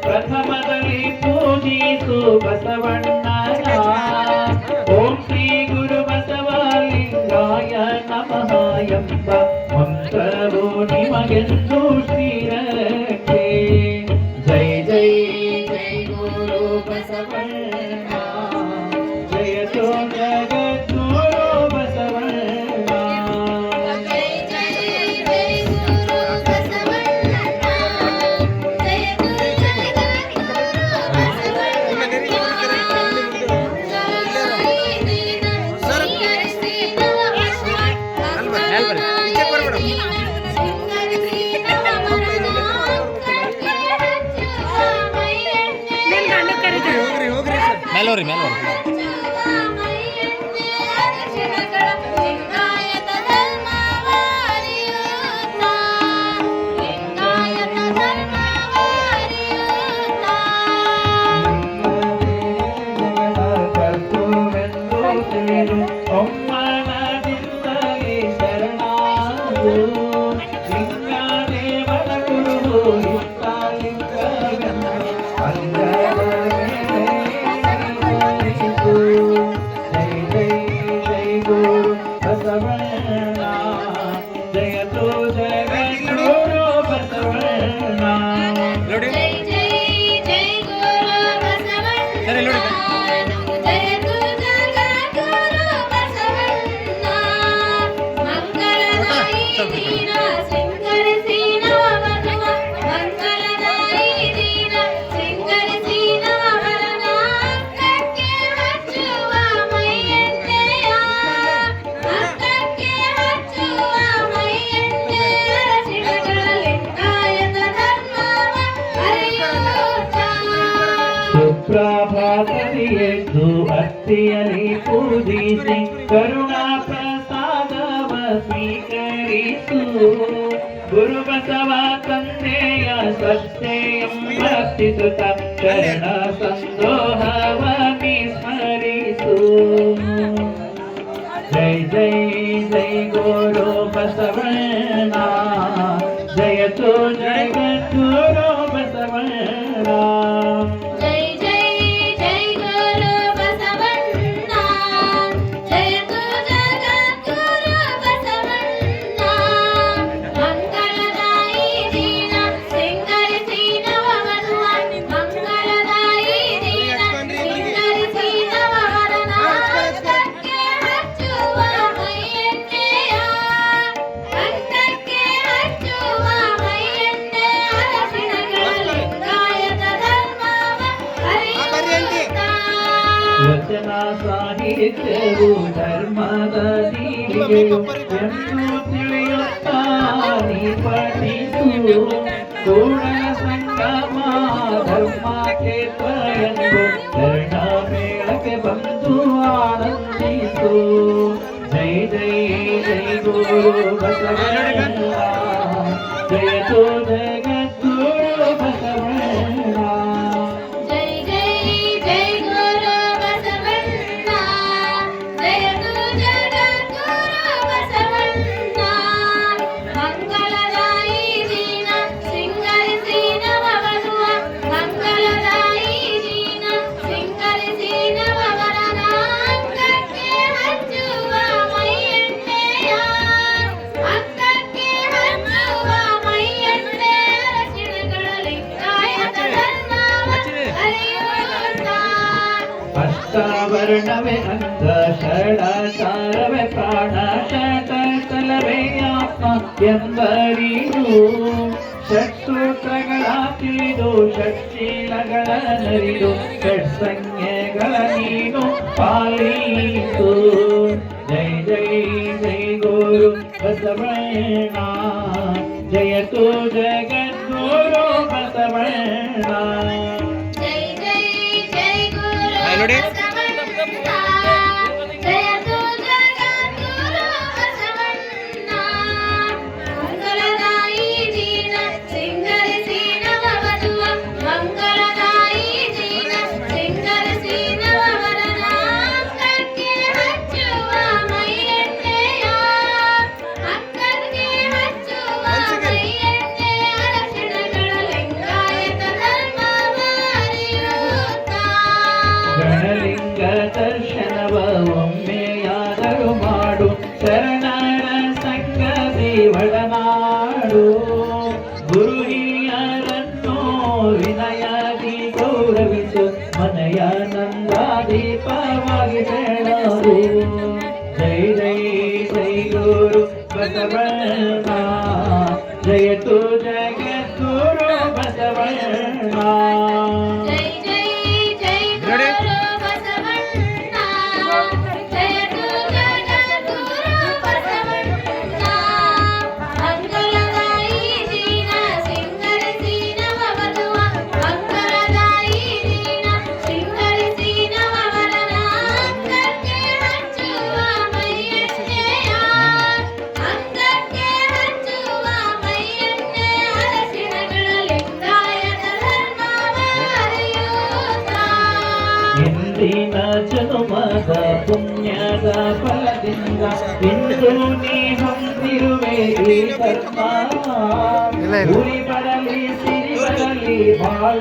ಪ್ರಥಮದಲ್ಲಿ ಪೂಜಿಸು ಬಸವಣ್ಣನ. ಓಂ ಶ್ರೀ ಗುರು ಬಸವಲಿಂಗಾಯ ನಮಃ ಎಂಬ ಮಂತ್ರವು ನಿಮಗೆಂದು ಶ್ರೀರಕ್ಷೆ. ಜೈ ಜೈ ಜೈ ಗುರು ಬಸವಣ್ಣ, ಜಯತೋ ಜಗದ್ಗುರು ಬಸವಣ್ಣ. ಮೇಲೋರಿ ಪ್ರಭಾತರಿಯೆದ್ದು ಅತ್ತಿಯಲಿ ಪೂಜಿಸಿ ಕರುಣಾ ಪ್ರಸಾದವ ಸ್ವೀಕರಿಸು. ಗುರು ಬಸವ ತಂದೆಯ ಸತ್ಯಂ ಭಕ್ತಿಸುತ್ತ ಶರಣ ಸಂದೋಹವ ವಿಸ್ಮರಿಸು. ಜೈ ಜೈ ಜೈ ಗುರು ಬಸವಣ್ಣ, ಜಯತೋ ಜಗದ್ಗುರು ಬಸವಣ್ಣ. ವಚನ ಸಾಹಿತ್ಯವು ಧರ್ಮದ ದೀವಿಗೆಯು ಎಂದು ತಿಳಿಯುತ್ತಾ ನೀ ಪಠಿಸು. ಪೂರ್ಣ ಸಂಗಮ ಧರ್ಮಕ್ಕೆ ಎಂದು ಶರಣ ಮೇಳಕ್ಕೆ ಬಂದು ಆನಂದಿಸು. ಜೈ ಜೈ ಜೈ ಗುರು ಬಸವಣ್ಣ, ಜಯತೋ ಜಗದ್ಗುರು ಬಸವಣ್ಣ. ವರ್ಣವೇ ಅಂಗ ಷಡಾಚಾರವೇ ಪ್ರಾಣ ಶತಸ್ಥಲವೇ ಆತ್ಮ ಎಂಬರಿದು. ಷಟ್ಸೂತ್ರಗಳ ತಿಳಿದು ಷಟ್ಶೀಲಗಳ ನರಿದು ಷಟ್ಸಂಜ್ಞೆಗಳ ನೀನು ಪಾಲಿಸು. ಜೈ ಜೈ ಜೈ ಗುರು ಬಸವಣ್ಣ, ಜಯತು ಜಗದ್ಗುರು ಬಸವಣ್ಣ. ಜೈ ಜೈ ಜೈ ಗುರು ನೋಡಿ. ಬಸವಣ್ಣ, ಜಯತು ಜಗದ್ಗುರು ಬಸವಣ್ಣ. ಮಂಗಳದಾಯಿ ದೀನ ಸಿಂಗರಿಸಿ ನವವಧುವ, ಮಂಗಳದಾಯಿ ದೀನ ಸಿಂಗರಿಸಿ ನವವರನ ಅಂಗಕ್ಕೆ ಹಚ್ಚುವ ಮೈಯೆಣ್ಣೆಯ, ಅಂಗಕ್ಕೆ ಹಚ್ಚುವ ಮೈಯೆಣ್ಣೆ ಅರಸಿಣಗಳ ಲಿಂಗಾಯತ ಧರ್ಮವ ಅರಿಯುತ್ತಾ. ಗಣಲಿಂಗ ದರ್ಶನವ ಒಮ್ಮೆಯಾದರೂ ಮಾಡು, ಶರಣರ ಸಂಗತಿ ಒಡನಾಡು. ಗುರು ಹಿರಿಯರನ್ನು ವಿನಯಾದಿ ಗೌರವಿಸು, ಮನೆಯ ನಂದಾದೀಪವಾಗಿ ಬೆಳರು. ಜೈ ಜೈ ಜೈ ಗುರು ಬಸವಣ್ಣ, ಜಯತು ಜಗದ್ಗುರು ಬಸವಣ್ಣ. ಜೈ ಜೈ ಜೈ ನೋಡಿ. ಗುರು ಬಸವಣ್ಣ, ಜಯತು ಜಗದ್ಗುರು ಬಸವಣ್ಣ. ಮಂಗಳದಾಯಿ ದೀನ ಸಿಂಗರಿಸಿ ನವವಧುವ, ಮಂಗಳದಾಯಿ ದೀನ ಸಿಂಗರಿಸಿ ನವವರನ ಅಂಗಕ್ಕೆ ಹಚ್ಚುವ ಮೈಯೆಣ್ಣೆಯ, ಅಂಗಕ್ಕೆ ಹಚ್ಚುವ ಮೈಯೆಣ್ಣೆ ಅರಸಿಣಗಳ ಲಿಂಗಾಯತ ಧರ್ಮವ ಅರಿಯುತ್ತಾ. ಇಂದಿನ ಜನುಮದ ಪುಣ್ಯದ ಫಲದಿಂದ ಇಂದು ನೀ ಹೊಂದಿರುವೆ ಈ ಧರ್ಮ. ಇಲ್ಲ, ಇಲ್ಲ. ಉರಿ ಬರಲಿ ಸಿರಿ ಬರಲಿ ಬಾಳ